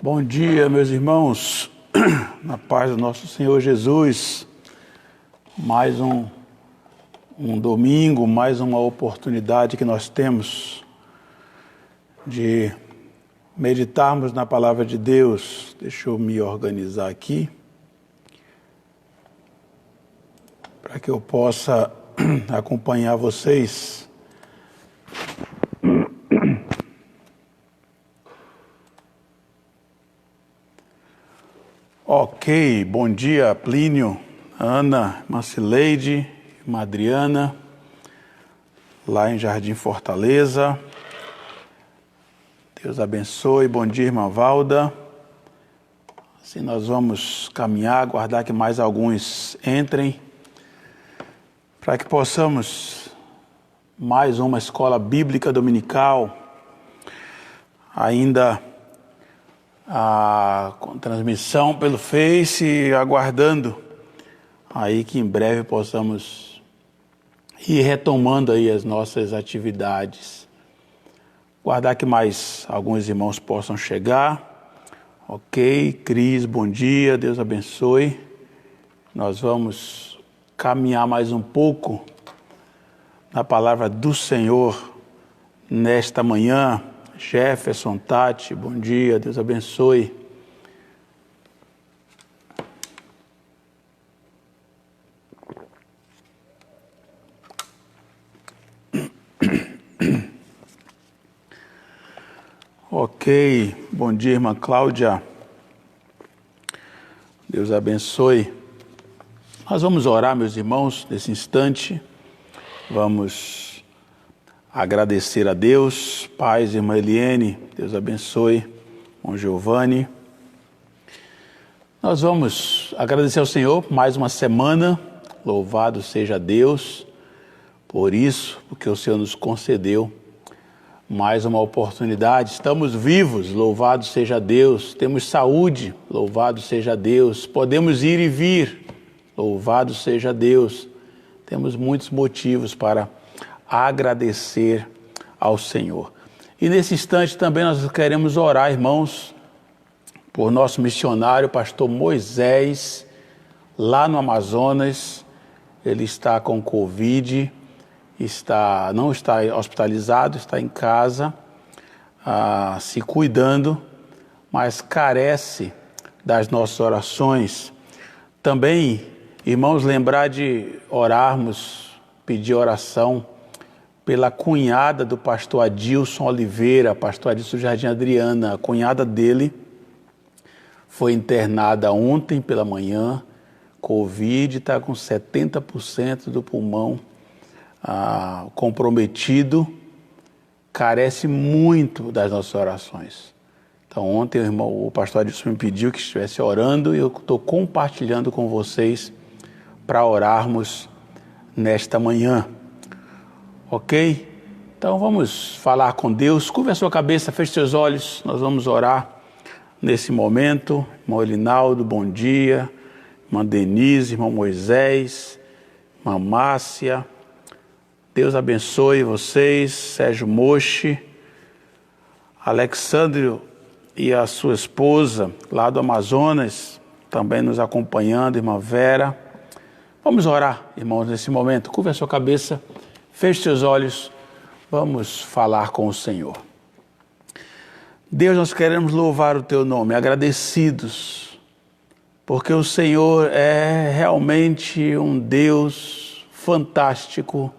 Bom dia, meus irmãos, na paz do nosso Senhor Jesus. Mais um domingo, mais uma oportunidade que nós temos de meditarmos na palavra de Deus. Deixa eu me organizar aqui, para que eu possa acompanhar vocês. Ok, bom dia, Plínio, Ana, Marcileide, Adriana, lá em Jardim Fortaleza. Deus abençoe, bom dia, irmã Valda. Assim nós vamos caminhar, aguardar que mais alguns entrem, para que possamos mais uma escola bíblica dominical, ainda com transmissão pelo Face, aguardando aí que em breve possamos ir retomando aí as nossas atividades. Guardar que mais alguns irmãos possam chegar. Ok, Cris, bom dia, Deus abençoe. Nós vamos caminhar mais um pouco na palavra do Senhor nesta manhã. Jefferson, Tati, bom dia, Deus abençoe. Ok, bom dia, irmã Cláudia. Deus abençoe. Nós vamos orar, meus irmãos, nesse instante. Vamos agradecer a Deus. Paz, irmã Eliene, Deus abençoe. Irmão Giovanni. Nós vamos agradecer ao Senhor por mais uma semana. Louvado seja Deus por isso, porque o Senhor nos concedeu mais uma oportunidade. Estamos vivos, louvado seja Deus. Temos saúde, louvado seja Deus. Podemos ir e vir, louvado seja Deus. Temos muitos motivos para agradecer ao Senhor. E nesse instante também nós queremos orar, irmãos, por nosso missionário, pastor Moisés, lá no Amazonas. Ele está com Covid, não está hospitalizado, está em casa, se cuidando, mas carece das nossas orações. Também, irmãos, lembrar de orarmos, pedir oração pela cunhada do pastor Adilson Oliveira, pastor Adilson Jardim Adriana. A cunhada dele foi internada ontem pela manhã, Covid, está com 70% do pulmão comprometido, carece muito das nossas orações. Então ontem o pastor Adilson me pediu que estivesse orando e eu estou compartilhando com vocês para orarmos nesta manhã. Ok? Então vamos falar com Deus. Curva a sua cabeça, feche seus olhos. Nós vamos orar nesse momento. Irmão Elinaldo, bom dia. Irmã Denise, irmão Moisés, irmã Márcia. Deus abençoe vocês. Sérgio Mochi, Alexandre e a sua esposa lá do Amazonas, também nos acompanhando, irmã Vera. Vamos orar, irmãos, nesse momento. Curva a sua cabeça. Feche seus olhos, vamos falar com o Senhor. Deus, nós queremos louvar o Teu nome, agradecidos, porque o Senhor é realmente um Deus fantástico,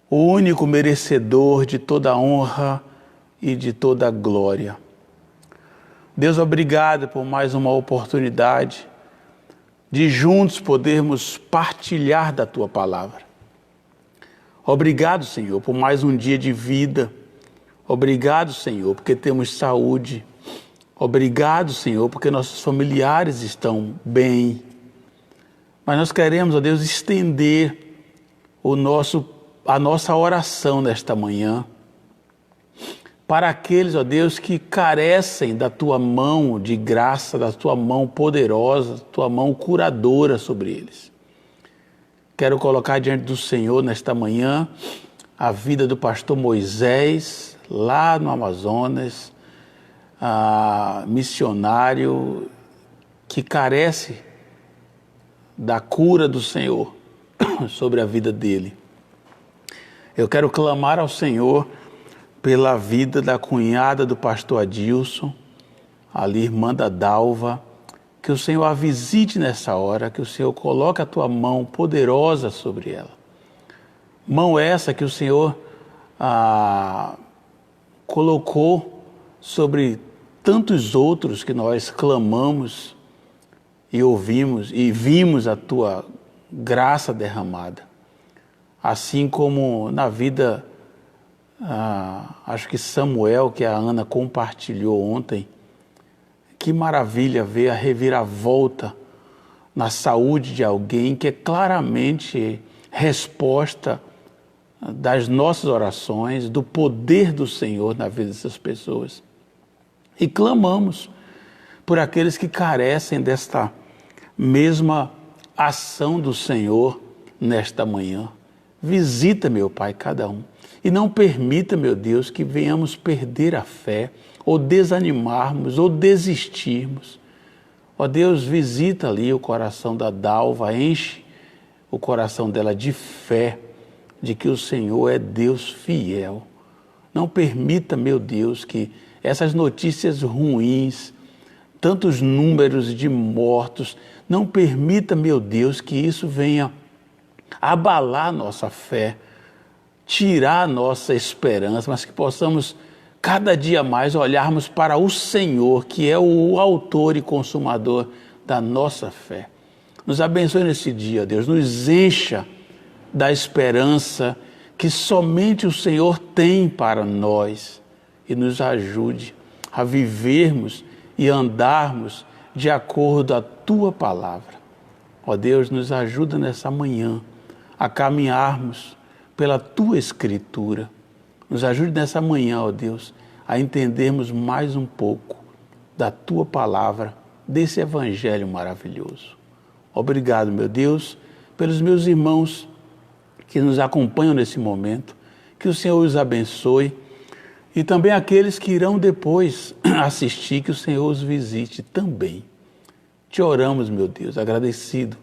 o único merecedor de toda a honra e de toda a glória. Deus, obrigado por mais uma oportunidade de juntos podermos partilhar da Tua palavra. Obrigado, Senhor, por mais um dia de vida. Obrigado, Senhor, porque temos saúde. Obrigado, Senhor, porque nossos familiares estão bem. Mas nós queremos, ó Deus, estender a nossa oração nesta manhã para aqueles, ó Deus, que carecem da Tua mão de graça, da Tua mão poderosa, da Tua mão curadora sobre eles. Quero colocar diante do Senhor nesta manhã a vida do pastor Moisés, lá no Amazonas, missionário que carece da cura do Senhor sobre a vida dele. Eu quero clamar ao Senhor pela vida da cunhada do pastor Adilson, ali irmã da Dalva, que o Senhor a visite nessa hora, que o Senhor coloque a tua mão poderosa sobre ela. Mão essa que o Senhor colocou sobre tantos outros que nós clamamos e ouvimos e vimos a tua graça derramada. Assim como na vida, acho que Samuel, que a Ana compartilhou ontem, que maravilha ver a reviravolta na saúde de alguém que é claramente resposta das nossas orações, do poder do Senhor na vida dessas pessoas. E clamamos por aqueles que carecem desta mesma ação do Senhor nesta manhã. Visita, meu Pai, cada um. E não permita, meu Deus, que venhamos perder a fé, ou desanimarmos, ou desistirmos. Ó Deus, visita ali o coração da Dalva, enche o coração dela de fé, de que o Senhor é Deus fiel. Não permita, meu Deus, que essas notícias ruins, tantos números de mortos, não permita, meu Deus, que isso venha abalar nossa fé, tirar a nossa esperança, mas que possamos cada dia mais olharmos para o Senhor, que é o autor e consumador da nossa fé. Nos abençoe nesse dia, Deus, nos encha da esperança que somente o Senhor tem para nós e nos ajude a vivermos e andarmos de acordo com a Tua palavra. Ó Deus, nos ajuda nessa manhã a caminharmos pela Tua Escritura. Nos ajude nessa manhã, ó Deus, a entendermos mais um pouco da Tua palavra, desse Evangelho maravilhoso. Obrigado, meu Deus, pelos meus irmãos que nos acompanham nesse momento, que o Senhor os abençoe, e também aqueles que irão depois assistir, que o Senhor os visite também. Te oramos, meu Deus, agradecido,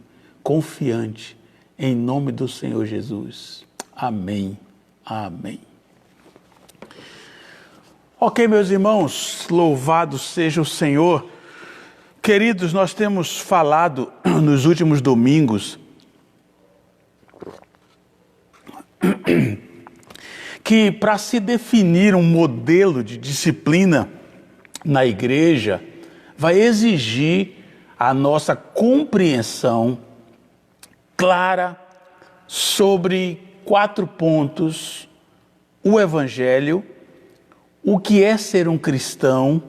confiante, em nome do Senhor Jesus. Amém. Amém. Ok, meus irmãos, louvado seja o Senhor. Queridos, nós temos falado nos últimos domingos que para se definir um modelo de disciplina na igreja, vai exigir a nossa compreensão clara sobre 4 pontos: o Evangelho, o que é ser um cristão,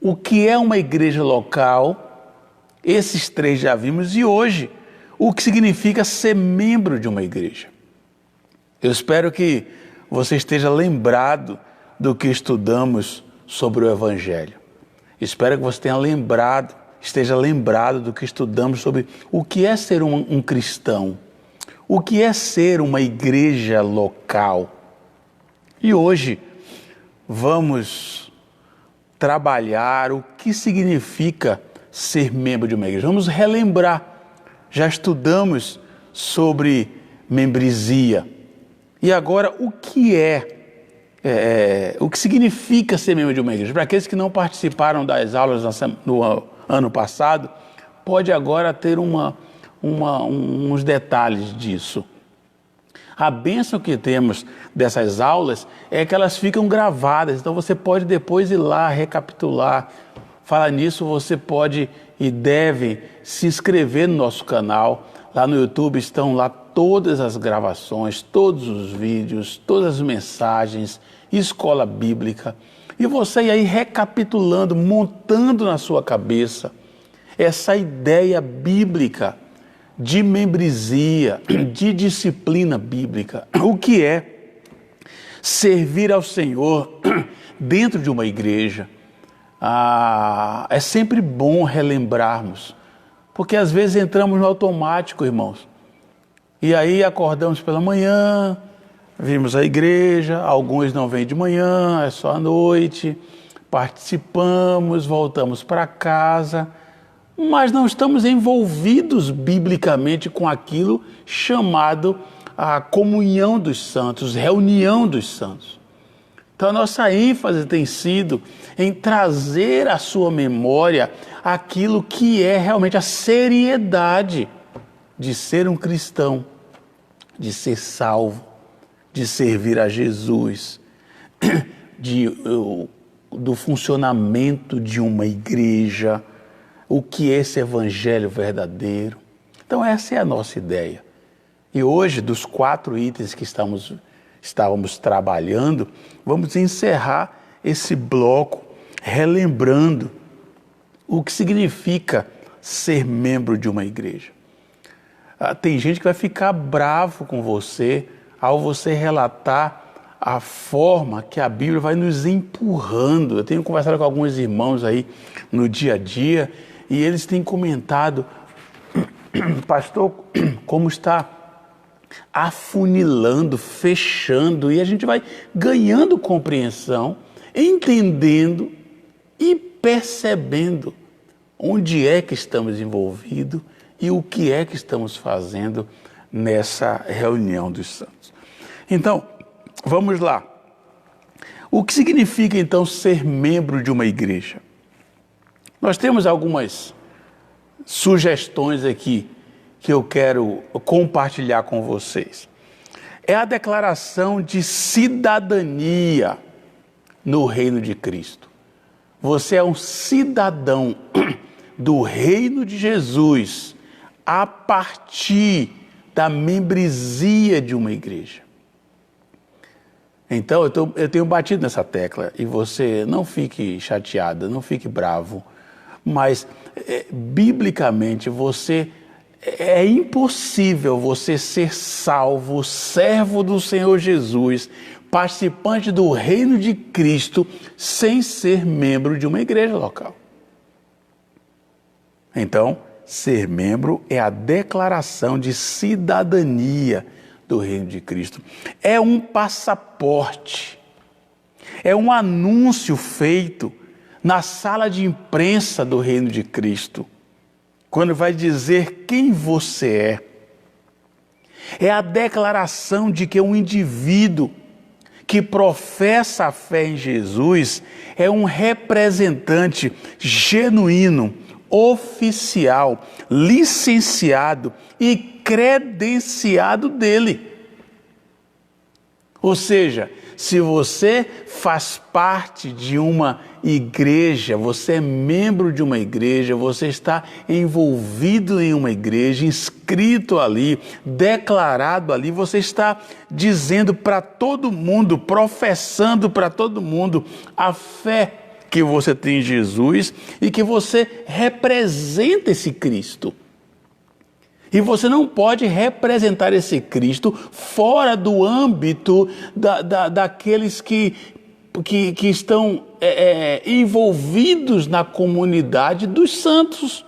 o que é uma igreja local, esses 3 já vimos, e hoje, o que significa ser membro de uma igreja. Eu espero que você esteja lembrado do que estudamos sobre o Evangelho. Espero que você esteja lembrado do que estudamos sobre o que é ser um cristão, o que é ser uma igreja local. E hoje vamos trabalhar o que significa ser membro de uma igreja. Vamos relembrar. Já estudamos sobre membresia. E agora, o que o que significa ser membro de uma igreja? Para aqueles que não participaram das aulas no ano passado, pode agora ter uns detalhes disso. A bênção que temos dessas aulas é que elas ficam gravadas, então você pode depois ir lá recapitular. Falar nisso, você pode e deve se inscrever no nosso canal. Lá no YouTube estão lá todas as gravações, todos os vídeos, todas as mensagens, escola bíblica. E você aí recapitulando, montando na sua cabeça essa ideia bíblica de membresia, de disciplina bíblica. O que é servir ao Senhor dentro de uma igreja? É sempre bom relembrarmos, porque às vezes entramos no automático, irmãos. E aí acordamos pela manhã, vimos a igreja, alguns não vêm de manhã, é só à noite, participamos, voltamos para casa, mas não estamos envolvidos biblicamente com aquilo chamado a comunhão dos santos, reunião dos santos. Então a nossa ênfase tem sido em trazer à sua memória aquilo que é realmente a seriedade de ser um cristão, de ser salvo, de servir a Jesus, do funcionamento de uma igreja, o que é esse evangelho verdadeiro. Então essa é a nossa ideia. E hoje, dos 4 itens que estávamos trabalhando, vamos encerrar esse bloco relembrando o que significa ser membro de uma igreja. Tem gente que vai ficar bravo com você ao você relatar a forma que a Bíblia vai nos empurrando. Eu tenho conversado com alguns irmãos aí no dia a dia e eles têm comentado, pastor, como está afunilando, fechando, e a gente vai ganhando compreensão, entendendo e percebendo onde é que estamos envolvidos e o que é que estamos fazendo nessa reunião dos santos. Então, vamos lá. O que significa então ser membro de uma igreja? Nós temos algumas sugestões aqui que eu quero compartilhar com vocês. É a declaração de cidadania no reino de Cristo. Você é um cidadão do reino de Jesus a partir da membresia de uma igreja. Então, eu tenho batido nessa tecla e você não fique chateada, não fique bravo, mas biblicamente é impossível você ser salvo, servo do Senhor Jesus, participante do reino de Cristo, sem ser membro de uma igreja local. Então, ser membro é a declaração de cidadania do reino de Cristo. É um passaporte, é um anúncio feito na sala de imprensa do reino de Cristo, quando vai dizer quem você é. É a declaração de que um indivíduo que professa a fé em Jesus é um representante genuíno, oficial, licenciado e credenciado dele. Ou seja, se você faz parte de uma igreja, você é membro de uma igreja, você está envolvido em uma igreja, inscrito ali, declarado ali, você está dizendo para todo mundo, professando para todo mundo a fé que você tem em Jesus e que você representa esse Cristo. E você não pode representar esse Cristo fora do âmbito daqueles que estão envolvidos na comunidade dos santos.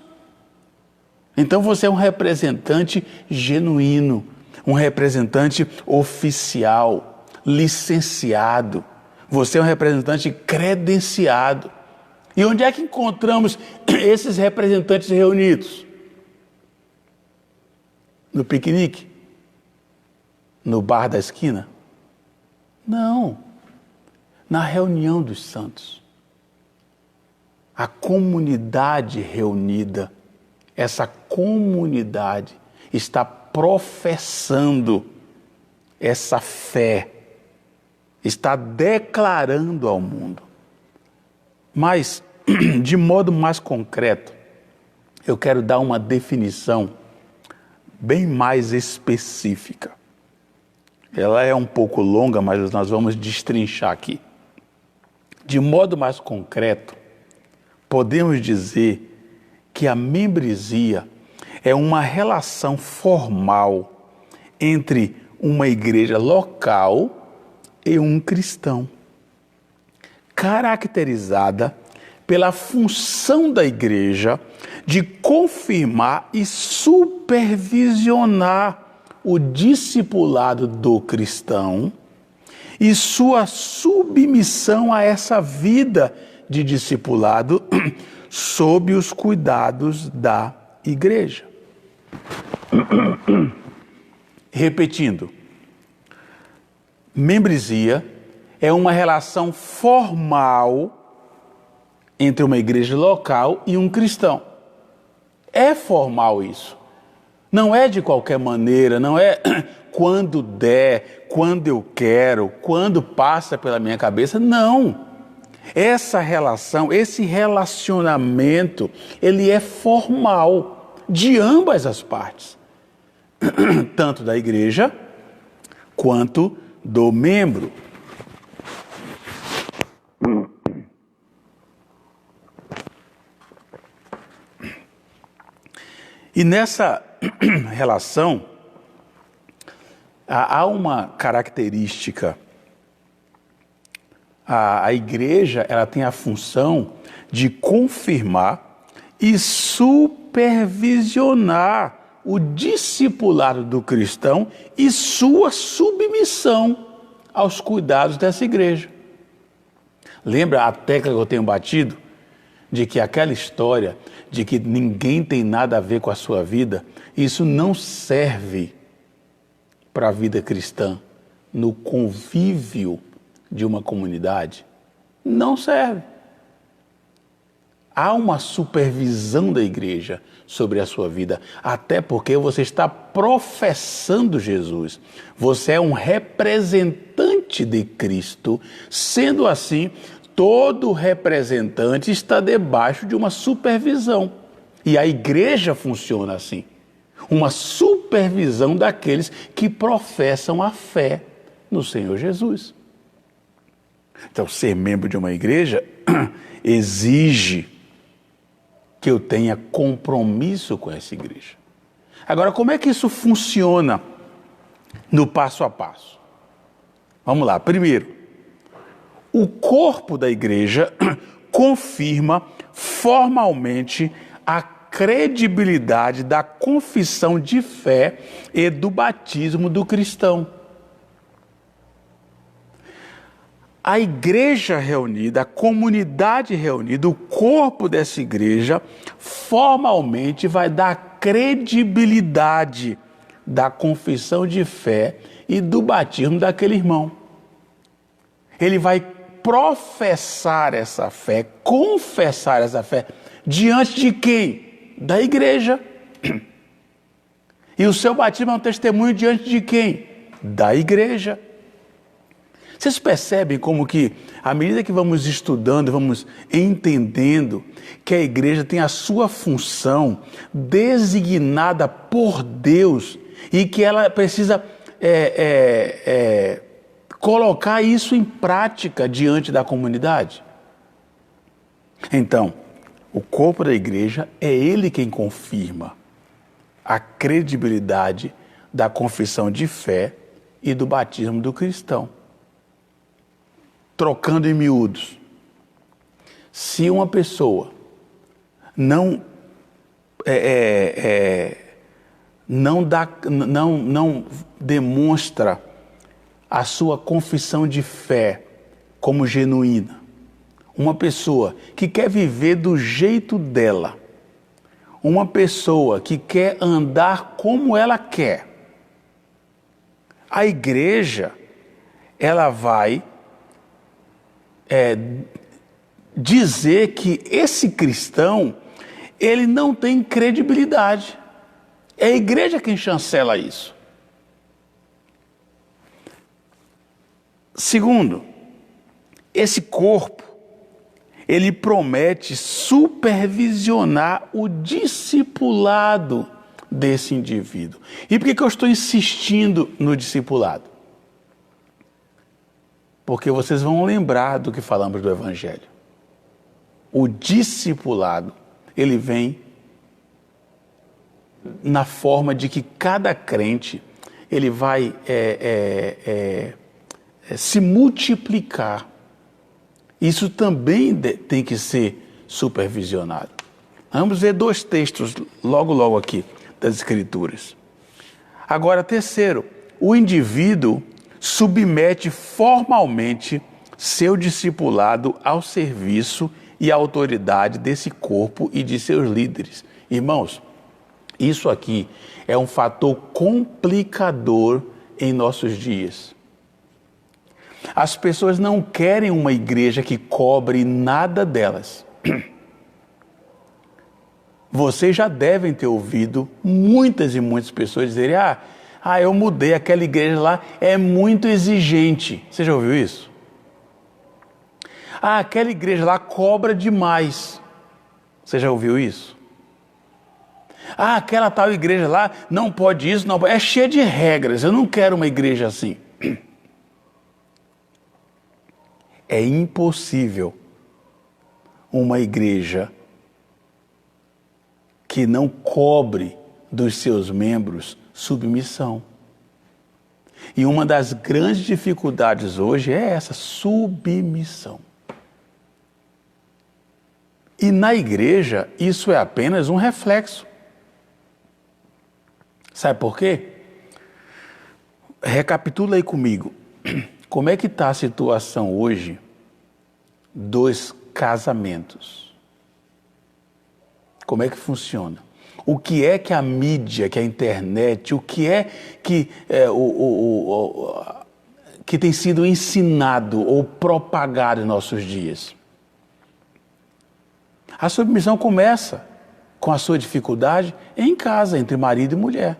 Então você é um representante genuíno, um representante oficial, licenciado. Você é um representante credenciado. E onde é que encontramos esses representantes reunidos? No piquenique? No bar da esquina? Não. Na reunião dos santos. A comunidade reunida, essa comunidade está professando essa fé, está declarando ao mundo. Mas, de modo mais concreto, eu quero dar uma definição bem mais específica. Ela é um pouco longa, mas nós vamos destrinchar aqui. De modo mais concreto, podemos dizer que a membresia é uma relação formal entre uma igreja local e um cristão, caracterizada pela função da igreja de confirmar e supervisionar o discipulado do cristão e sua submissão a essa vida de discipulado sob os cuidados da igreja. Repetindo, membresia é uma relação formal entre uma igreja local e um cristão. É formal isso. Não é de qualquer maneira, não é quando der, quando eu quero, quando passa pela minha cabeça. Não. Essa relação, esse relacionamento, ele é formal de ambas as partes. Tanto da igreja quanto do membro. E nessa relação, há uma característica. A igreja, ela tem a função de confirmar e supervisionar o discipulado do cristão e sua submissão aos cuidados dessa igreja. Lembra a tecla que eu tenho batido? De que aquela história de que ninguém tem nada a ver com a sua vida, isso não serve para a vida cristã no convívio de uma comunidade. Não serve. Há uma supervisão da igreja sobre a sua vida, até porque você está professando Jesus. Você é um representante de Cristo. Sendo assim, todo representante está debaixo de uma supervisão. E a igreja funciona assim. Uma supervisão daqueles que professam a fé no Senhor Jesus. Então, ser membro de uma igreja exige que eu tenha compromisso com essa igreja. Agora, como é que isso funciona no passo a passo? Vamos lá. Primeiro, o corpo da igreja confirma formalmente a credibilidade da confissão de fé e do batismo do cristão. A igreja reunida, a comunidade reunida, o corpo dessa igreja, formalmente vai dar credibilidade da confissão de fé e do batismo daquele irmão. Ele vai professar essa fé, confessar essa fé, diante de quem? Da igreja. E o seu batismo é um testemunho diante de quem? Da igreja. Vocês percebem como que, à medida que vamos estudando, vamos entendendo que a igreja tem a sua função designada por Deus e que ela precisa colocar isso em prática diante da comunidade? Então, o corpo da igreja é ele quem confirma a credibilidade da confissão de fé e do batismo do cristão. Trocando em miúdos, se uma pessoa não demonstra a sua confissão de fé como genuína, uma pessoa que quer viver do jeito dela, uma pessoa que quer andar como ela quer, a igreja, ela vai dizer que esse cristão, ele não tem credibilidade. É a igreja quem chancela isso. Segundo, esse corpo, ele promete supervisionar o discipulado desse indivíduo. E por que eu estou insistindo no discipulado? Porque vocês vão lembrar do que falamos do Evangelho. O discipulado, ele vem na forma de que cada crente, ele vai se multiplicar. Isso também tem que ser supervisionado. Vamos ver dois textos logo aqui das Escrituras. Agora, terceiro, o indivíduo submete formalmente seu discipulado ao serviço e à autoridade desse corpo e de seus líderes. Irmãos, isso aqui é um fator complicador em nossos dias. As pessoas não querem uma igreja que cobre nada delas. Vocês já devem ter ouvido muitas e muitas pessoas dizerem: eu mudei, aquela igreja lá é muito exigente. Você já ouviu isso? Aquela igreja lá cobra demais. Você já ouviu isso? Aquela tal igreja lá não pode isso, não pode. É cheia de regras, eu não quero uma igreja assim. É impossível uma igreja que não cobre dos seus membros submissão. E uma das grandes dificuldades hoje é essa, submissão. E na igreja, isso é apenas um reflexo. Sabe por quê? Recapitula aí comigo. Como é que está a situação hoje dos casamentos? Como é que funciona? O que é que a mídia, que a internet, o que é que que tem sido ensinado ou propagado em nossos dias? A submissão começa com a sua dificuldade em casa, entre marido e mulher.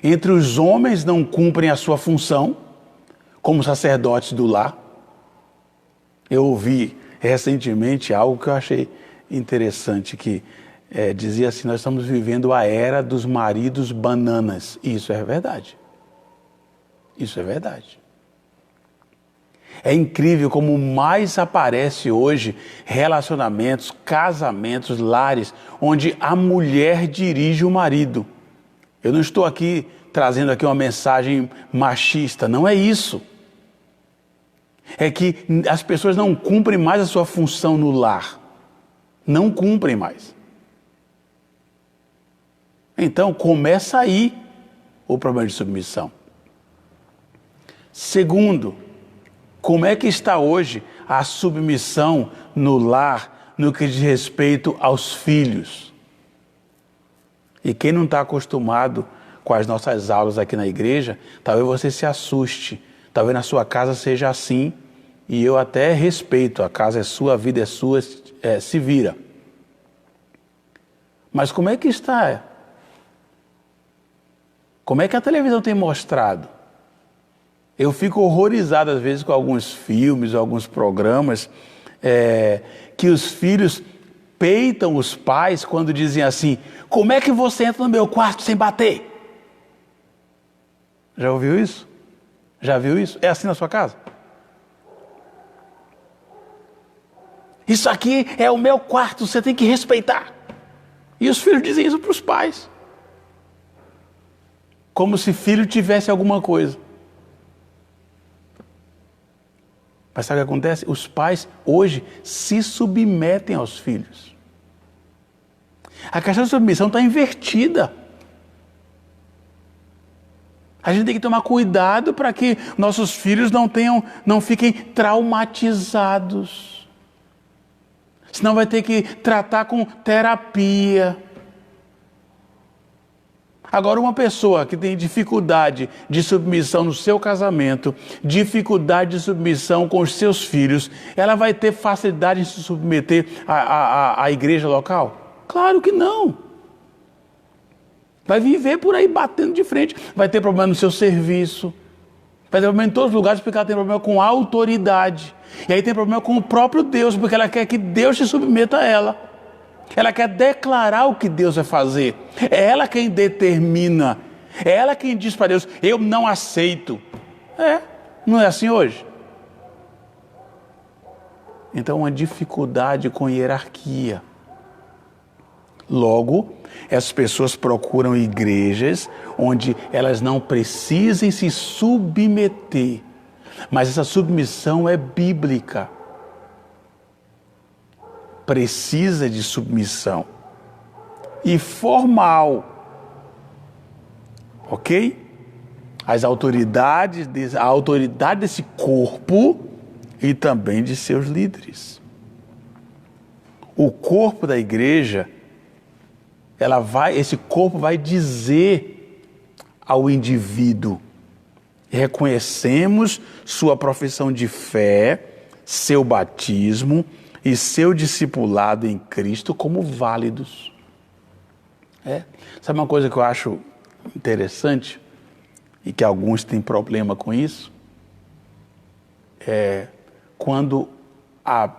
Entre os homens não cumprem a sua função como sacerdotes do lar. Eu ouvi recentemente algo que eu achei interessante, que dizia assim: nós estamos vivendo a era dos maridos bananas. E isso é verdade. Isso é verdade. É incrível como mais aparece hoje relacionamentos, casamentos, lares, onde a mulher dirige o marido. Eu não estou aqui trazendo aqui uma mensagem machista, não é isso. É que as pessoas não cumprem mais a sua função no lar. Não cumprem mais. Então, começa aí o problema de submissão. Segundo, como é que está hoje a submissão no lar, no que diz respeito aos filhos? E quem não está acostumado com as nossas aulas aqui na igreja, talvez você se assuste. Talvez na sua casa seja assim, e eu até respeito, a casa é sua, a vida é sua, se vira. Mas como é que está? Como é que a televisão tem mostrado? Eu fico horrorizado às vezes com alguns filmes, alguns programas, que os filhos peitam os pais quando dizem assim: como é que você entra no meu quarto sem bater? Já ouviu isso? Já viu isso? É assim na sua casa? Isso aqui é o meu quarto, você tem que respeitar. E os filhos dizem isso para os pais. Como se filho tivesse alguma coisa. Mas sabe o que acontece? Os pais hoje se submetem aos filhos. A questão de submissão está invertida. A gente tem que tomar cuidado para que nossos filhos não fiquem traumatizados. Senão vai ter que tratar com terapia. Agora, uma pessoa que tem dificuldade de submissão no seu casamento, dificuldade de submissão com os seus filhos, ela vai ter facilidade em se submeter à igreja local? Claro que não. Vai viver por aí batendo de frente. Vai ter problema no seu serviço. Vai ter problema em todos os lugares, porque ela tem problema com a autoridade. E aí tem problema com o próprio Deus, porque ela quer que Deus se submeta a ela. Ela quer declarar o que Deus vai fazer. É ela quem determina. É ela quem diz para Deus: eu não aceito. Não é assim hoje? Então, uma dificuldade com hierarquia. Logo, as pessoas procuram igrejas onde elas não precisem se submeter. Mas essa submissão é bíblica. Precisa de submissão. E formal. Ok? A autoridade desse corpo e também de seus líderes. O corpo da igreja, esse corpo vai dizer ao indivíduo: reconhecemos sua profissão de fé, seu batismo e seu discipulado em Cristo como válidos. Sabe uma coisa que eu acho interessante e que alguns têm problema com isso? Quando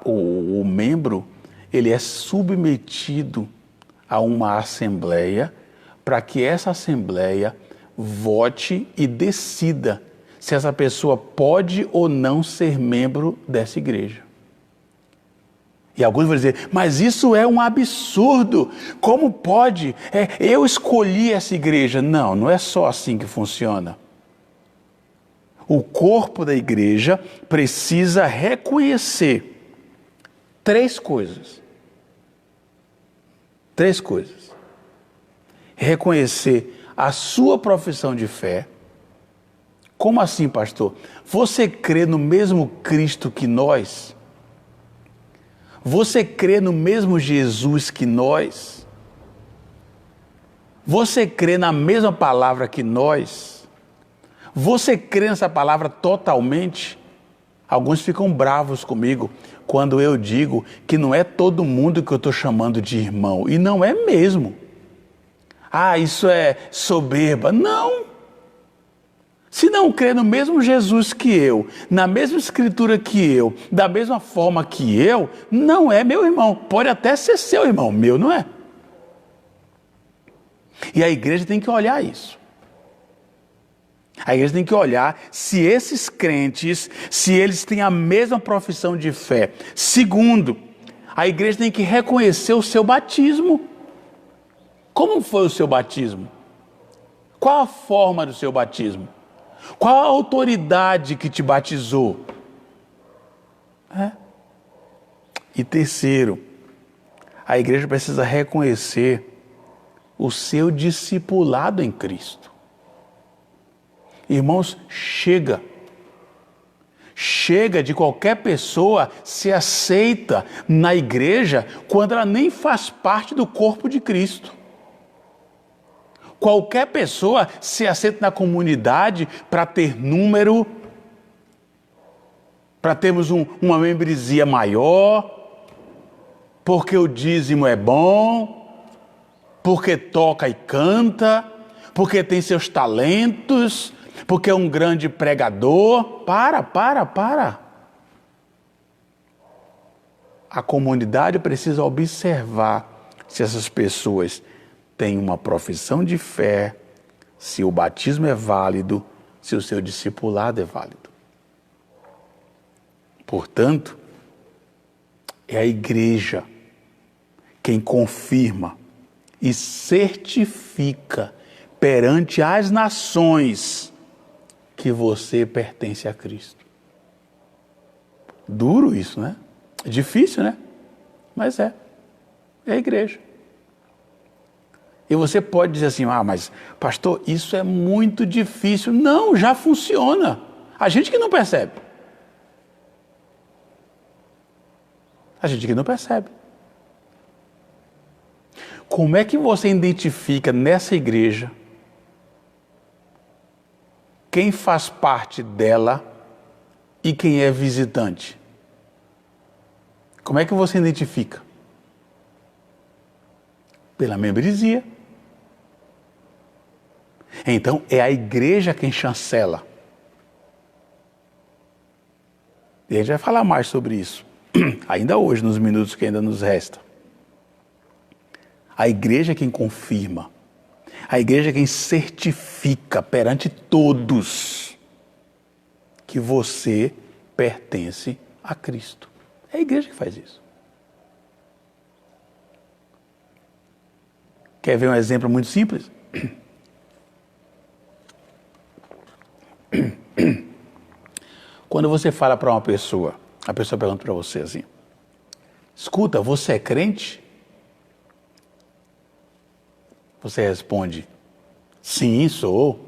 o membro ele é submetido a uma assembleia, para que essa assembleia vote e decida se essa pessoa pode ou não ser membro dessa igreja. E alguns vão dizer: mas isso é um absurdo, como pode? Eu escolhi essa igreja. Não, não é só assim que funciona. O corpo da igreja precisa reconhecer três coisas. Reconhecer a sua profissão de fé. Como assim, pastor? Você crê no mesmo Cristo que nós? Você crê no mesmo Jesus que nós? Você crê na mesma palavra que nós? Você crê nessa palavra totalmente? Alguns ficam bravos comigo quando eu digo que não é todo mundo que eu estou chamando de irmão. E não é mesmo. Isso é soberba. Não. Se não crê no mesmo Jesus que eu, na mesma escritura que eu, da mesma forma que eu, não é meu irmão. Pode até ser seu irmão, meu não é. E a igreja tem que olhar isso. A igreja tem que olhar se esses crentes, se eles têm a mesma profissão de fé. Segundo, a igreja tem que reconhecer o seu batismo. Como foi o seu batismo? Qual a forma do seu batismo? Qual a autoridade que te batizou? E terceiro, a igreja precisa reconhecer o seu discipulado em Cristo. Irmãos, chega de qualquer pessoa ser aceita na igreja quando ela nem faz parte do corpo de Cristo. Qualquer pessoa ser aceita na comunidade para ter número, para termos uma membresia maior, porque o dízimo é bom, porque toca e canta, porque tem seus talentos, porque é um grande pregador. Para. A comunidade precisa observar se essas pessoas têm uma profissão de fé, se o batismo é válido, se o seu discipulado é válido. Portanto, é a igreja quem confirma e certifica perante as nações que você pertence a Cristo. Duro isso, né? É difícil, né? Mas é a igreja. E você pode dizer assim: mas pastor, isso é muito difícil. Não, já funciona. A gente que não percebe. Como é que você identifica nessa igreja quem faz parte dela e quem é visitante? Como é que você identifica? Pela membresia. Então, é a igreja quem chancela. E a gente vai falar mais sobre isso, ainda hoje, nos minutos que ainda nos restam. A igreja é quem confirma. A igreja é quem certifica perante todos que você pertence a Cristo. É a igreja que faz isso. Quer ver um exemplo muito simples? Quando você fala para uma pessoa, a pessoa pergunta para você assim: escuta, você é crente? Você responde: sim, sou.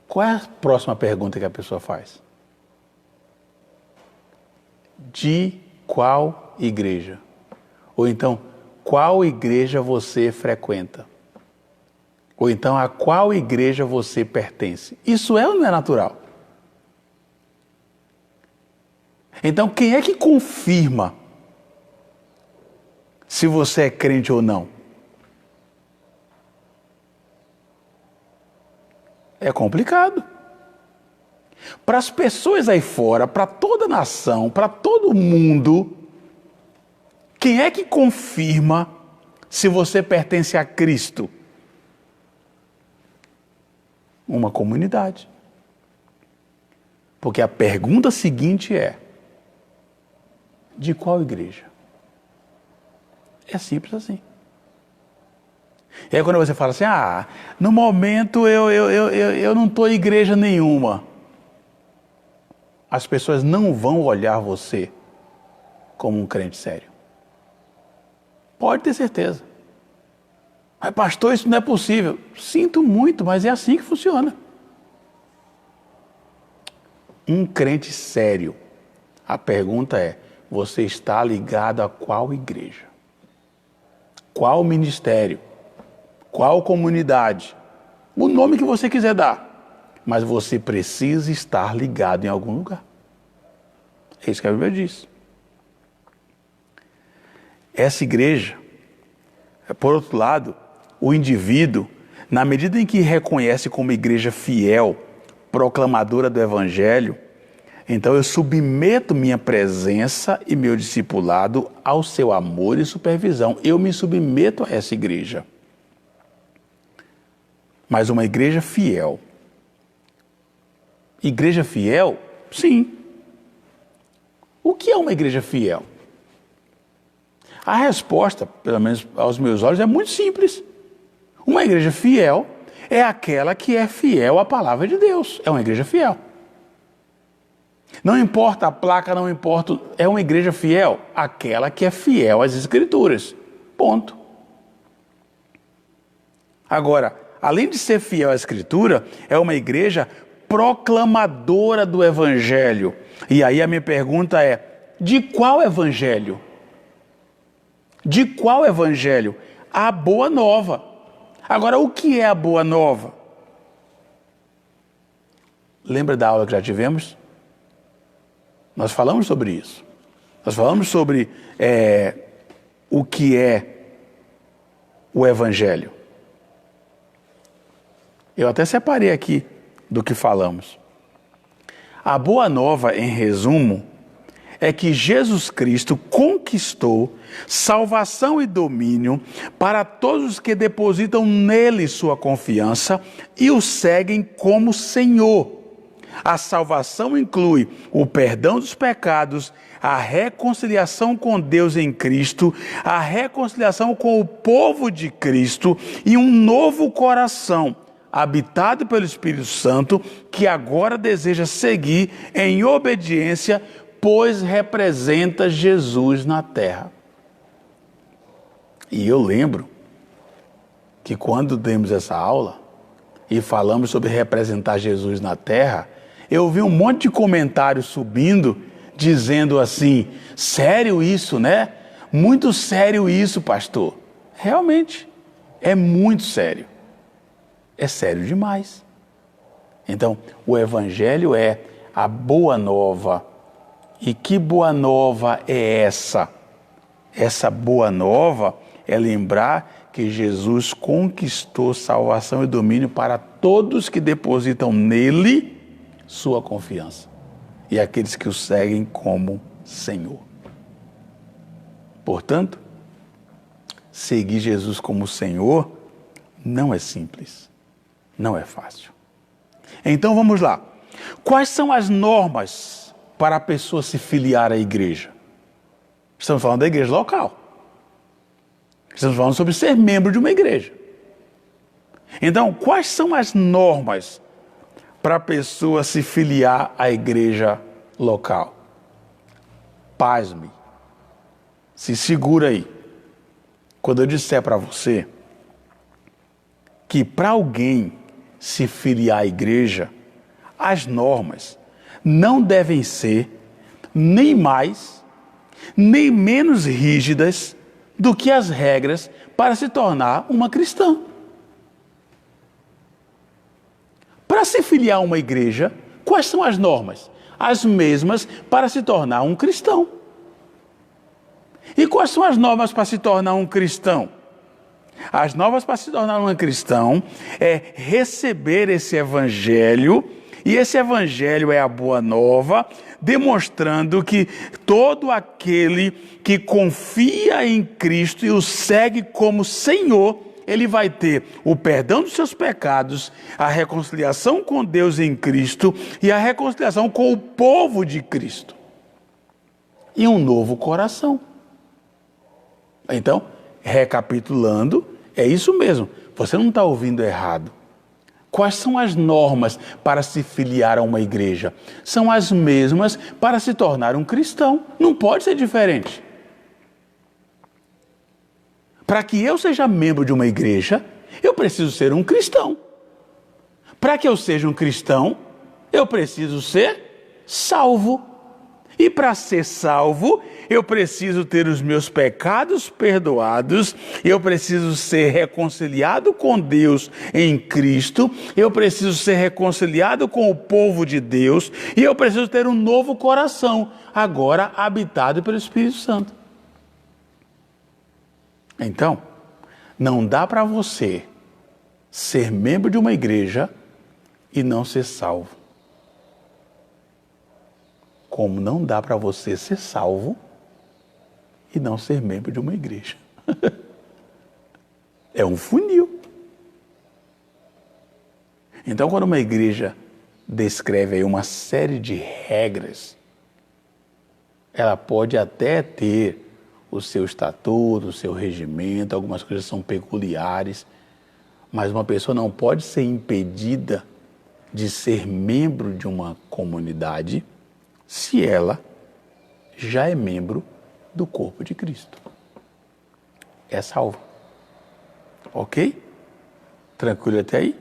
Qual é a próxima pergunta que a pessoa faz? de qual igreja? Ou então, qual igreja você frequenta? Ou então, a qual igreja você pertence? Isso é ou não é natural? Então, quem é que confirma se você é crente ou não? É complicado. Para as pessoas aí fora, para toda a nação, para todo mundo, quem é que confirma se você pertence a Cristo? Uma comunidade. Porque a pergunta seguinte é: de qual igreja? É simples assim. E aí quando você fala assim, no momento eu não estou em igreja nenhuma, as pessoas não vão olhar você como um crente sério. Pode ter certeza. Mas pastor, isso não é possível. Sinto muito, mas é assim que funciona. Um crente sério, a pergunta é: você está ligado a qual igreja? Qual ministério? Qual comunidade? O nome que você quiser dar. Mas você precisa estar ligado em algum lugar. É isso que a Bíblia diz. Essa igreja, por outro lado, o indivíduo, na medida em que reconhece como igreja fiel, proclamadora do Evangelho, então eu submeto minha presença e meu discipulado ao seu amor e supervisão. Eu me submeto a essa igreja. Mas uma igreja fiel. Igreja fiel? Sim. O que é uma igreja fiel? A resposta, pelo menos aos meus olhos, é muito simples. Uma igreja fiel é aquela que é fiel à palavra de Deus. É uma igreja fiel. Não importa a placa, não importa... É uma igreja fiel? Aquela que é fiel às Escrituras. Ponto. Agora, além de ser fiel à Escritura, é uma igreja proclamadora do Evangelho. E aí a minha pergunta é: de qual Evangelho? De qual Evangelho? A Boa Nova. Agora, o que é a Boa Nova? Lembra da aula que já tivemos? Nós falamos sobre isso. Nós falamos sobre o que é o Evangelho. Eu até separei aqui do que falamos. A Boa Nova, em resumo, é que Jesus Cristo conquistou salvação e domínio para todos os que depositam nele sua confiança e o seguem como Senhor. A salvação inclui o perdão dos pecados, a reconciliação com Deus em Cristo, a reconciliação com o povo de Cristo e um novo coração, habitado pelo Espírito Santo, que agora deseja seguir em obediência, pois representa Jesus na terra. E eu lembro que quando demos essa aula e falamos sobre representar Jesus na terra, eu vi um monte de comentários subindo, dizendo assim: sério isso, né? Muito sério isso, pastor. Realmente, é muito sério. É sério demais. Então, o Evangelho é a Boa Nova. E que Boa Nova é essa? Essa Boa Nova é lembrar que Jesus conquistou salvação e domínio para todos que depositam nele sua confiança e aqueles que o seguem como Senhor. Portanto, seguir Jesus como Senhor não é simples, não é fácil. Então vamos lá. Quais são as normas para a pessoa se filiar à igreja? Estamos falando da igreja local. Estamos falando sobre ser membro de uma igreja. Então, quais são as normas para a pessoa se filiar à igreja local? Pasme. Se segura aí. Quando eu disser para você que para alguém se filiar à igreja, as normas não devem ser nem mais, nem menos rígidas do que as regras para se tornar uma cristã. Para se filiar a uma igreja, quais são as normas? As mesmas para se tornar um cristão. E quais são as normas para se tornar um cristão? As normas para se tornar um cristão é receber esse evangelho, e esse evangelho é a boa nova, demonstrando que todo aquele que confia em Cristo e o segue como Senhor, ele vai ter o perdão dos seus pecados, a reconciliação com Deus em Cristo e a reconciliação com o povo de Cristo. E um novo coração. Então, recapitulando, é isso mesmo, você não está ouvindo errado. Quais são as normas para se filiar a uma igreja? São as mesmas para se tornar um cristão. Não pode ser diferente. Para que eu seja membro de uma igreja, eu preciso ser um cristão. Para que eu seja um cristão, eu preciso ser salvo. E para ser salvo, eu preciso ter os meus pecados perdoados, eu preciso ser reconciliado com Deus em Cristo, eu preciso ser reconciliado com o povo de Deus, e eu preciso ter um novo coração, agora habitado pelo Espírito Santo. Então, não dá para você ser membro de uma igreja e não ser salvo. Como não dá para você ser salvo e não ser membro de uma igreja. É um funil. Então, quando uma igreja descreve aí uma série de regras, ela pode até ter o seu estatuto, o seu regimento, algumas coisas são peculiares, mas uma pessoa não pode ser impedida de ser membro de uma comunidade se ela já é membro do corpo de Cristo. É salvo. Ok? Tranquilo até aí?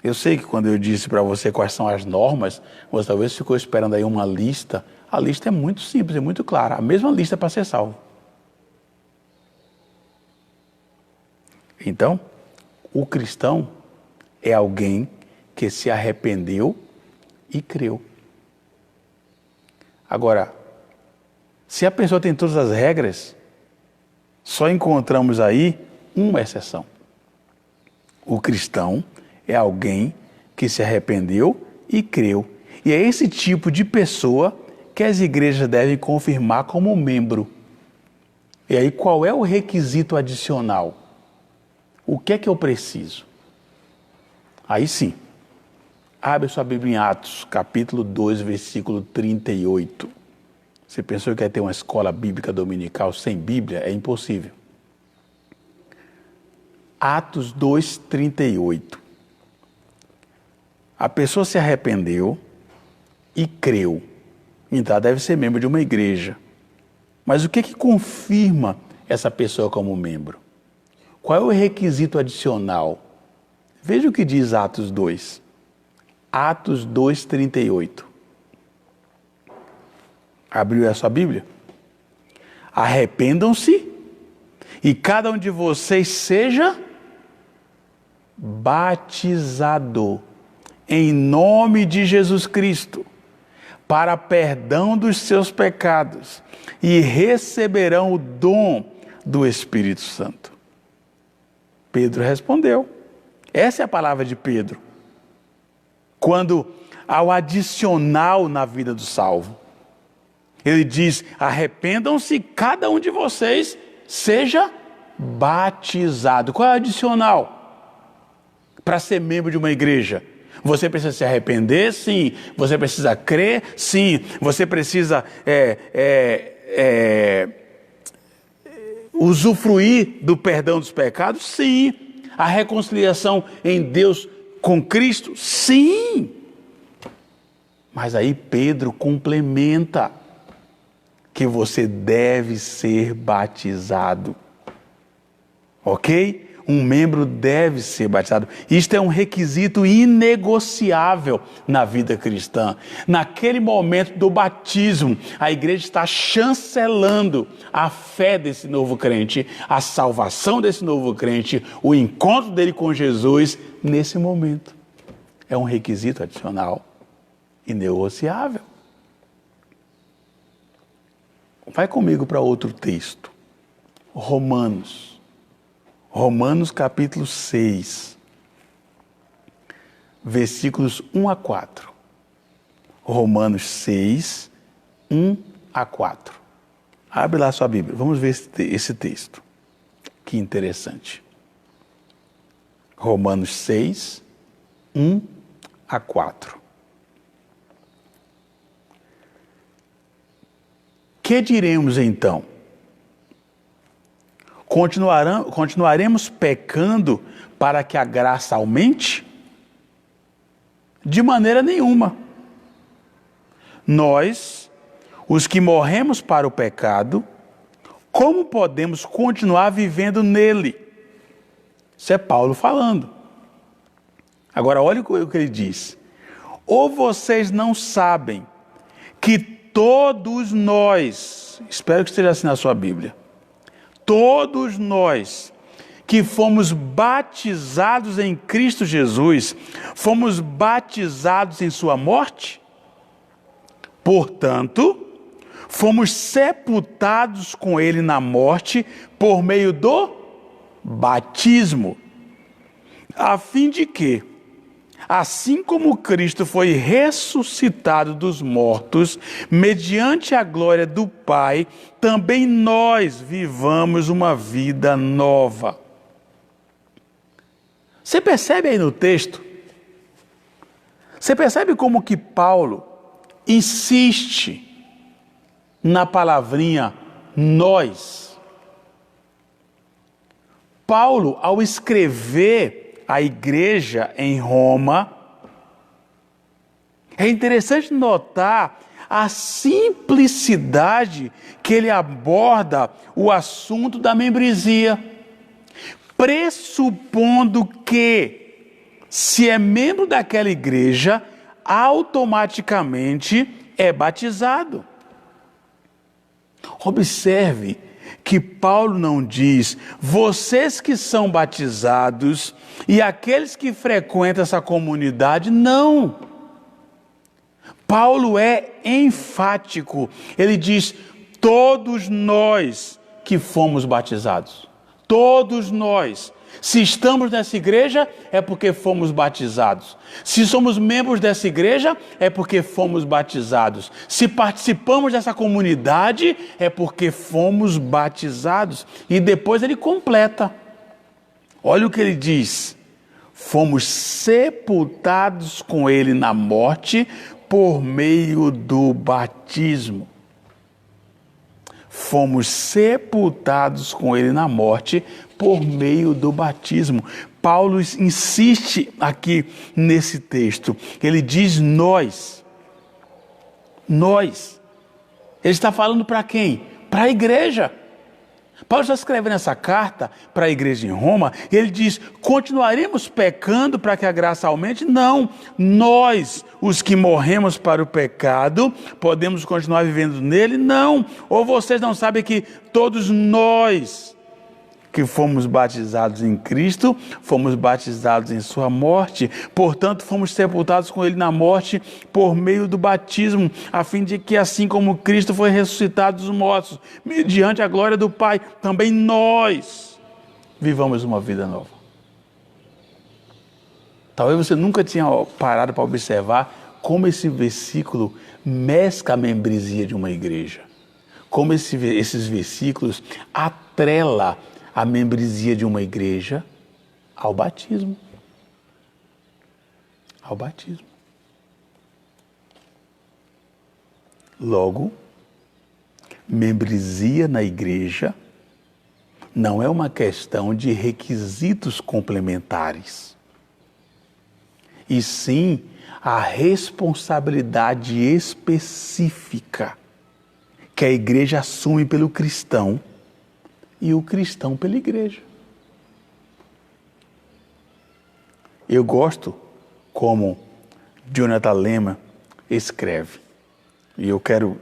Eu sei que quando eu disse para você quais são as normas, você talvez ficou esperando aí uma lista. A lista é muito simples, é muito clara. A mesma lista para ser salvo. Então, o cristão é alguém que se arrependeu e creu. Agora, se a pessoa tem todas as regras, só encontramos aí uma exceção. O cristão é alguém que se arrependeu e creu. E é esse tipo de pessoa que as igrejas devem confirmar como membro. E aí, qual é o requisito adicional? O que é que eu preciso? Aí sim. Abre sua Bíblia em Atos, capítulo 2, versículo 38. Você pensou que ia ter uma escola bíblica dominical sem Bíblia? É impossível. Atos 2, 38. A pessoa se arrependeu e creu. Então, ela deve ser membro de uma igreja. Mas o que confirma essa pessoa como membro? Qual é o requisito adicional? Veja o que diz Atos 2. Atos 2, 38. Abriu a sua Bíblia? Arrependam-se e cada um de vocês seja batizado em nome de Jesus Cristo para perdão dos seus pecados e receberão o dom do Espírito Santo. Pedro respondeu. Essa é a palavra de Pedro. Quando há o adicional na vida do salvo. Ele diz, arrependam-se, cada um de vocês seja batizado. Qual é o adicional? Para ser membro de uma igreja. Você precisa se arrepender? Sim. Você precisa crer? Sim. Você precisa usufruir do perdão dos pecados? Sim. A reconciliação em Deus com Cristo? Sim. Mas aí Pedro complementa que você deve ser batizado. Ok? um membro deve ser batizado. Isto é um requisito inegociável na vida cristã. Naquele momento do batismo, a igreja está chancelando a fé desse novo crente, a salvação desse novo crente, o encontro dele com Jesus nesse momento. É um requisito adicional, inegociável. Vai comigo para outro texto. Romanos capítulo 6, versículos 1 a 4. Romanos 6, 1 a 4. Abre lá sua Bíblia, vamos ver esse texto. Que interessante. Romanos 6, 1 a 4. Que diremos então? Continuaremos pecando para que a graça aumente? De maneira nenhuma. Nós, os que morremos para o pecado, como podemos continuar vivendo nele? Isso é Paulo falando. Agora, olha o que ele diz. Ou vocês não sabem que todos nós, espero que esteja assim na sua Bíblia, todos nós que fomos batizados em Cristo Jesus, fomos batizados em sua morte? Portanto, fomos sepultados com ele na morte por meio do batismo, a fim de que, assim como Cristo foi ressuscitado dos mortos, mediante a glória do Pai, também nós vivamos uma vida nova. Você percebe aí no texto? Você percebe como que Paulo insiste na palavrinha nós? Paulo, ao escrever a igreja em Roma, é interessante notar a simplicidade que ele aborda o assunto da membresia, pressupondo que, se é membro daquela igreja, automaticamente é batizado. Observe que Paulo não diz, vocês que são batizados e aqueles que frequentam essa comunidade, não. Paulo é enfático, ele diz, todos nós que fomos batizados, todos nós. Se estamos nessa igreja, é porque fomos batizados. Se somos membros dessa igreja, é porque fomos batizados. Se participamos dessa comunidade, é porque fomos batizados. E depois ele completa. Olha o que ele diz. Fomos sepultados com ele na morte por meio do batismo. Fomos sepultados com ele na morte por meio do batismo. Paulo insiste aqui nesse texto. Ele diz nós. Nós. Ele está falando para quem? Para a igreja. Paulo está escrevendo essa carta para a igreja em Roma, e ele diz, continuaremos pecando para que a graça aumente? Não, nós, os que morremos para o pecado, podemos continuar vivendo nele? Não, ou vocês não sabem que todos nós que fomos batizados em Cristo, fomos batizados em sua morte, portanto fomos sepultados com ele na morte por meio do batismo, a fim de que assim como Cristo foi ressuscitado dos mortos, mediante a glória do Pai, também nós vivamos uma vida nova. Talvez você nunca tenha parado para observar como esse versículo mescla a membresia de uma igreja, como esses versículos atrela a membresia de uma igreja ao batismo. Ao batismo. Logo, membresia na igreja não é uma questão de requisitos complementares, e sim a responsabilidade específica que a igreja assume pelo cristão e o cristão pela igreja. Eu gosto como Jonathan Lehman escreve. E eu quero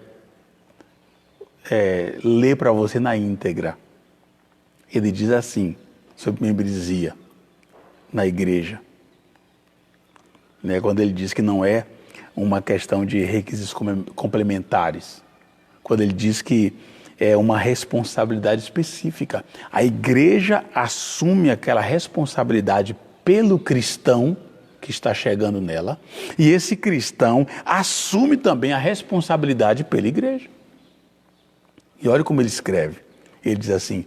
ler para você na íntegra. Ele diz assim, sobre membresia na igreja. Né, quando ele diz que não é uma questão de requisitos complementares. Quando ele diz que é uma responsabilidade específica. A igreja assume aquela responsabilidade pelo cristão que está chegando nela, e esse cristão assume também a responsabilidade pela igreja. E olha como ele escreve. Ele diz assim,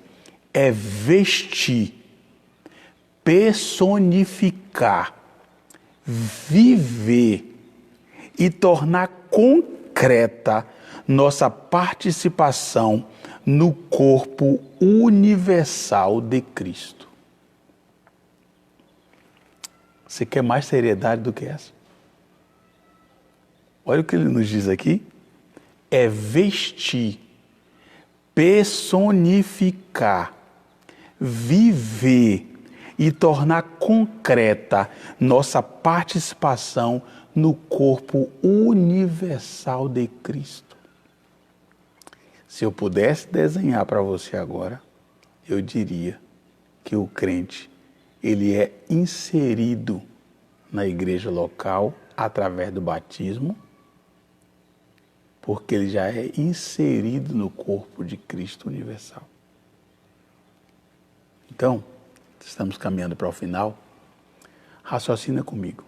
é vestir, personificar, viver e tornar concreta nossa participação no corpo universal de Cristo. Você quer mais seriedade do que essa? Olha o que ele nos diz aqui. É vestir, personificar, viver e tornar concreta nossa participação no corpo universal de Cristo. Se eu pudesse desenhar para você agora, eu diria que o crente, ele é inserido na igreja local através do batismo, porque ele já é inserido no corpo de Cristo universal. Então, estamos caminhando para o final. Raciocina comigo.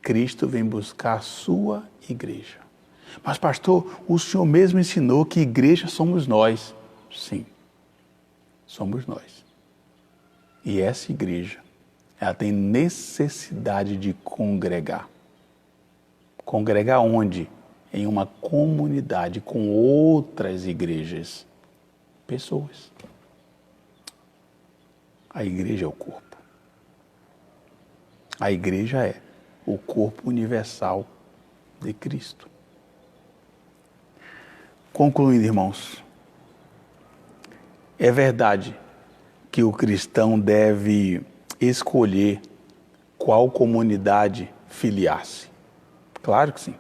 Cristo vem buscar a sua igreja. Mas, pastor, o senhor mesmo ensinou que igreja somos nós. Sim, somos nós. E essa igreja, ela tem necessidade de congregar. Congregar onde? Em uma comunidade com outras igrejas. Pessoas. A igreja é o corpo. A igreja é o corpo universal de Cristo. Concluindo, irmãos, é verdade que o cristão deve escolher qual comunidade filiar-se. Claro que sim.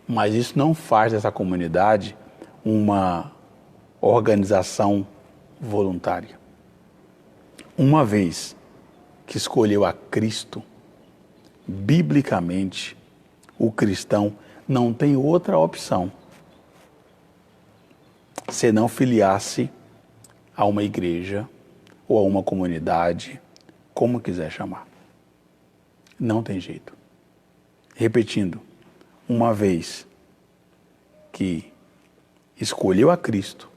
Mas isso não faz dessa comunidade uma organização voluntária. Uma vez que escolheu a Cristo, biblicamente, o cristão não tem outra opção senão filiar-se a uma igreja ou a uma comunidade, como quiser chamar. Não tem jeito. Repetindo, uma vez que escolheu a Cristo,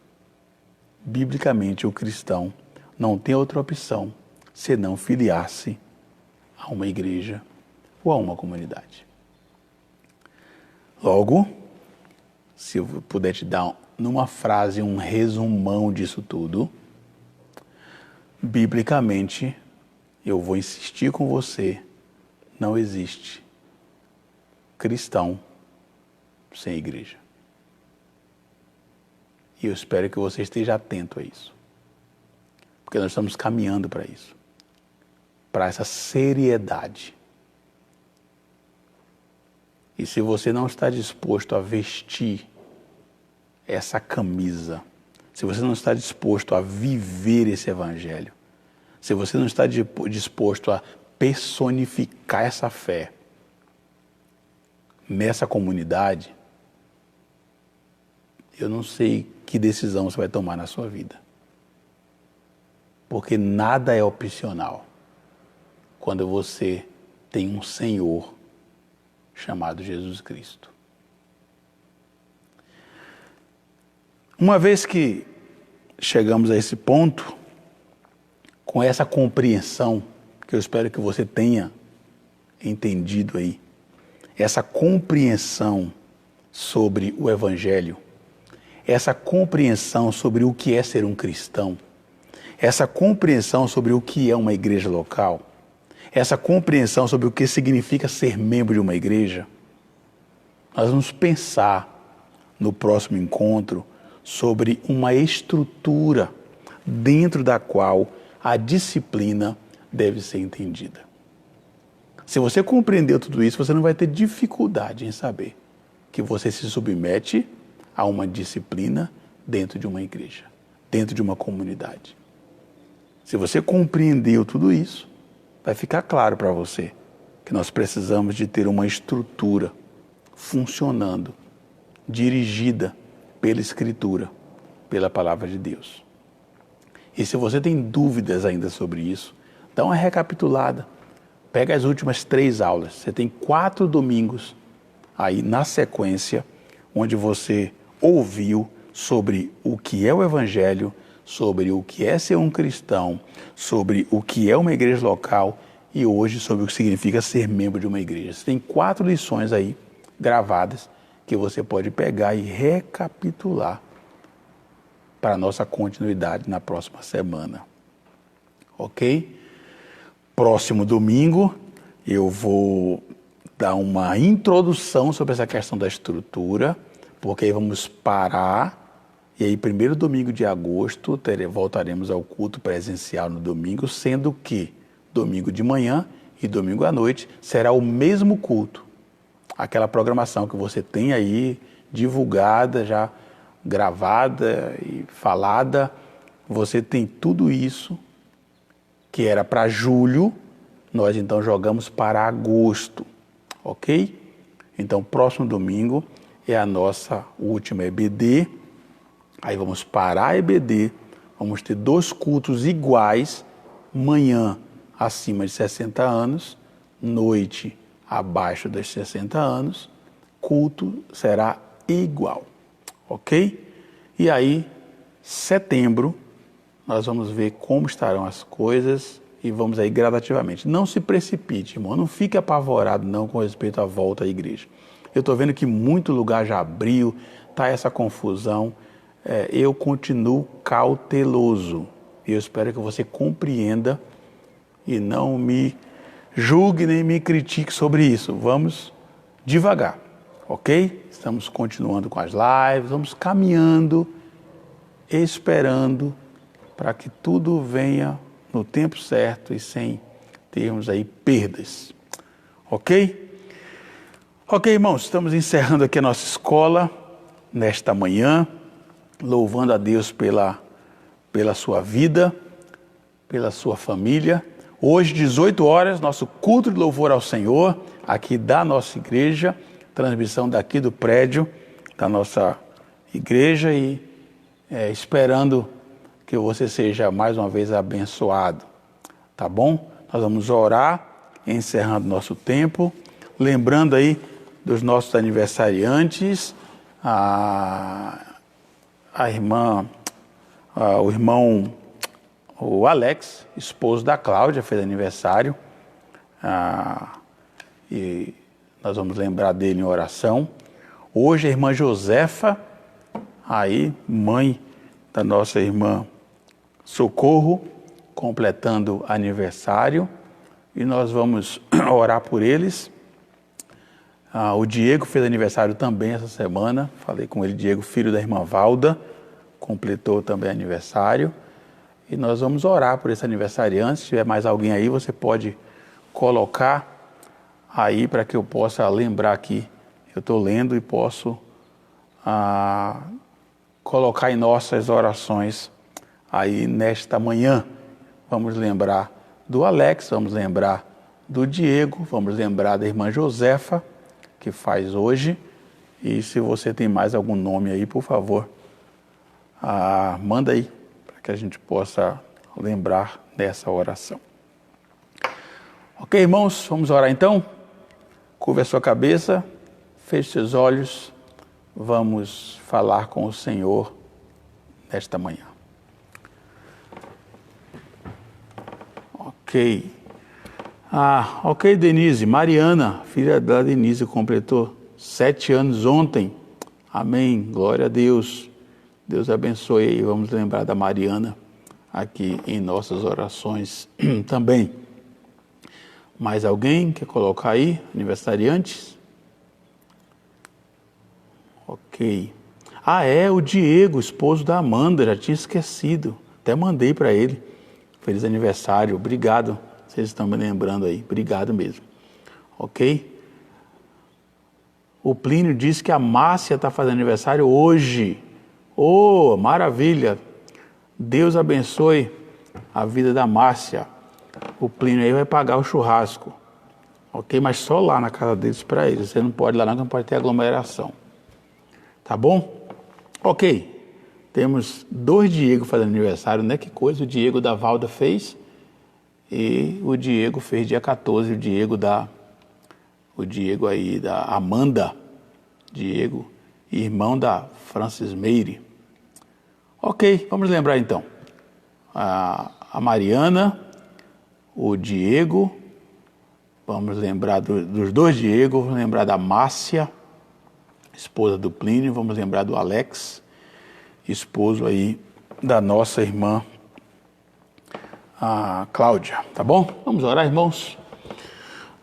biblicamente o cristão não tem outra opção senão filiar-se a uma igreja ou a uma comunidade. Logo, se eu puder te dar numa frase um resumão disso tudo, biblicamente, eu vou insistir com você, não existe cristão sem igreja. E eu espero que você esteja atento a isso. Porque nós estamos caminhando para isso. Para essa seriedade. E se você não está disposto a vestir essa camisa, se você não está disposto a viver esse evangelho, se você não está disposto a personificar essa fé nessa comunidade, eu não sei que decisão você vai tomar na sua vida. Porque nada é opcional quando você tem um Senhor chamado Jesus Cristo. Uma vez que chegamos a esse ponto, com essa compreensão, que eu espero que você tenha entendido aí, essa compreensão sobre o Evangelho, essa compreensão sobre o que é ser um cristão, essa compreensão sobre o que é uma igreja local, essa compreensão sobre o que significa ser membro de uma igreja, nós vamos pensar no próximo encontro sobre uma estrutura dentro da qual a disciplina deve ser entendida. Se você compreendeu tudo isso, você não vai ter dificuldade em saber que você se submete a uma disciplina dentro de uma igreja, dentro de uma comunidade. Se você compreendeu tudo isso, vai ficar claro para você que nós precisamos de ter uma estrutura funcionando, dirigida pela Escritura, pela Palavra de Deus. E se você tem dúvidas ainda sobre isso, dá uma recapitulada. Pega as últimas 3 aulas. Você tem 4 domingos aí na sequência, onde você ouviu sobre o que é o Evangelho, sobre o que é ser um cristão, sobre o que é uma igreja local e hoje sobre o que significa ser membro de uma igreja. Você tem 4 lições aí gravadas que você pode pegar e recapitular para a nossa continuidade na próxima semana. Ok? Próximo domingo eu vou dar uma introdução sobre essa questão da estrutura, porque aí vamos parar e aí 1º domingo de agosto voltaremos ao culto presencial no domingo, sendo que domingo de manhã e domingo à noite será o mesmo culto. Aquela programação que você tem aí divulgada, já gravada e falada, você tem tudo isso que era para julho, nós então jogamos para agosto, ok? Então, próximo domingo é a nossa última EBD, aí vamos parar a EBD, vamos ter 2 cultos iguais, manhã acima de 60 anos, noite abaixo dos 60 anos, culto será igual, ok? E aí, setembro, nós vamos ver como estarão as coisas e vamos aí gradativamente. Não se precipite, irmão, não fique apavorado não com respeito à volta à igreja. Eu estou vendo que muito lugar já abriu, está essa confusão. Eu continuo cauteloso. Eu espero que você compreenda e não me julgue nem me critique sobre isso. Vamos devagar, ok? Estamos continuando com as lives, vamos caminhando, esperando para que tudo venha no tempo certo e sem termos aí perdas, ok? Ok, irmãos, estamos encerrando aqui a nossa escola nesta manhã, louvando a Deus pela sua vida, pela sua família. Hoje, 18 horas, nosso culto de louvor ao Senhor, aqui da nossa igreja, transmissão daqui do prédio da nossa igreja e esperando que você seja mais uma vez abençoado, tá bom? Nós vamos orar, encerrando nosso tempo, lembrando aí dos nossos aniversariantes, o Alex, esposo da Cláudia, fez aniversário, e nós vamos lembrar dele em oração. Hoje a irmã Josefa, aí, mãe da nossa irmã Socorro, completando aniversário, e nós vamos orar por eles. O Diego fez aniversário também essa semana, falei com ele, Diego, filho da irmã Valda, completou também aniversário, e nós vamos orar por esse aniversariante. Se tiver mais alguém aí, você pode colocar aí para que eu possa lembrar aqui. Eu estou lendo e posso colocar em nossas orações aí nesta manhã. Vamos lembrar do Alex, vamos lembrar do Diego, vamos lembrar da irmã Josefa, que faz hoje. E se você tem mais algum nome aí, por favor, manda aí, para que a gente possa lembrar dessa oração. Ok, irmãos, vamos orar então? Curva a sua cabeça, feche seus olhos, vamos falar com o Senhor nesta manhã. Ok. Ok, Denise. Mariana, filha da Denise, completou 7 anos ontem. Amém. Glória a Deus. Deus abençoe aí. Vamos lembrar da Mariana aqui em nossas orações também. Mais alguém quer colocar aí? Aniversariantes? Ok. O Diego, esposo da Amanda, já tinha esquecido. Até mandei para ele. Feliz aniversário, obrigado. Vocês estão me lembrando aí, obrigado mesmo. Ok? O Plínio disse que a Márcia está fazendo aniversário hoje. Oh, maravilha! Deus abençoe a vida da Márcia. O Plínio aí vai pagar o churrasco. Ok? Mas só lá na casa deles para eles. Você não pode ir lá não pode ter aglomeração. Tá bom? Ok. Temos 2 Diego fazendo aniversário, né? Que coisa, o Diego da Valda fez e o Diego fez dia 14, o Diego aí da Amanda, Diego, irmão da Francis Meire. Ok, vamos lembrar então. A Mariana, o Diego, vamos lembrar dos 2 Diego, vamos lembrar da Márcia, esposa do Plínio, vamos lembrar do Alex, esposo aí da nossa irmã, a Cláudia, tá bom? Vamos orar, irmãos.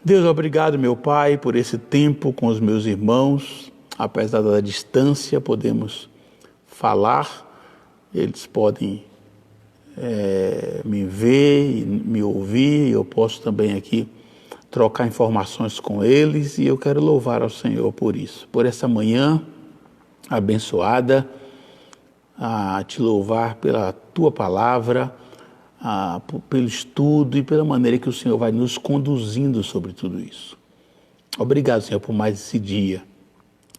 Deus, obrigado, meu Pai, por esse tempo com os meus irmãos. Apesar da distância, podemos falar, eles podem me ver e me ouvir, eu posso também aqui trocar informações com eles e eu quero louvar ao Senhor por isso, por essa manhã abençoada, a te louvar pela tua palavra, pelo estudo e pela maneira que o Senhor vai nos conduzindo sobre tudo isso. Obrigado, Senhor, por mais esse dia.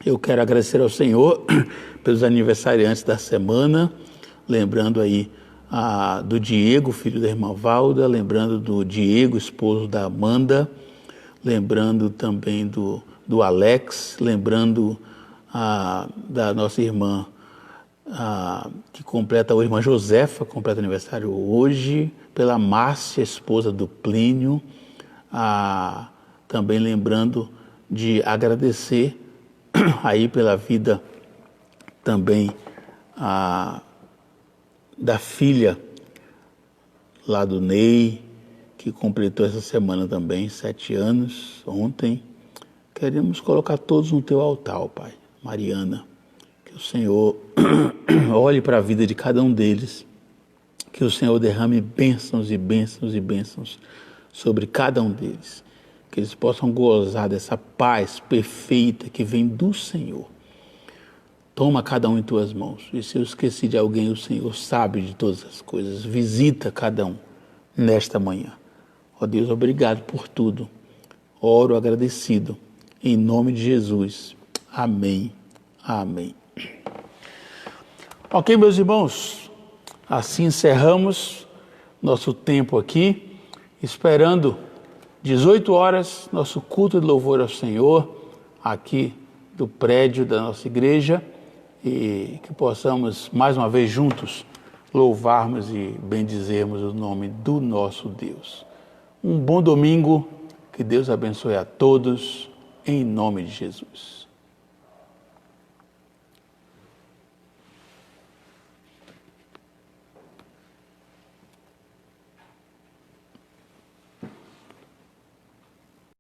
Eu quero agradecer ao Senhor pelos aniversariantes da semana, lembrando aí do Diego, filho da irmã Valda, lembrando do Diego, esposo da Amanda, lembrando também do Alex, lembrando da nossa irmã que completa, a irmã Josefa, completa aniversário hoje, pela Márcia, esposa do Plínio, também lembrando de agradecer aí pela vida também da filha lá do Ney, que completou essa semana também, 7 anos, ontem. Queremos colocar todos no teu altar, Pai. Mariana, que o Senhor olhe para a vida de cada um deles, que o Senhor derrame bênçãos e bênçãos e bênçãos sobre cada um deles, que eles possam gozar dessa paz perfeita que vem do Senhor. Toma cada um em tuas mãos, e se eu esqueci de alguém, o Senhor sabe de todas as coisas, visita cada um nesta manhã. Ó Deus, obrigado por tudo, oro agradecido, em nome de Jesus, amém, amém. Ok, meus irmãos, assim encerramos nosso tempo aqui, esperando 18 horas, nosso culto de louvor ao Senhor, aqui do prédio da nossa igreja, e que possamos mais uma vez juntos louvarmos e bendizermos o nome do nosso Deus. Um bom domingo, que Deus abençoe a todos, em nome de Jesus.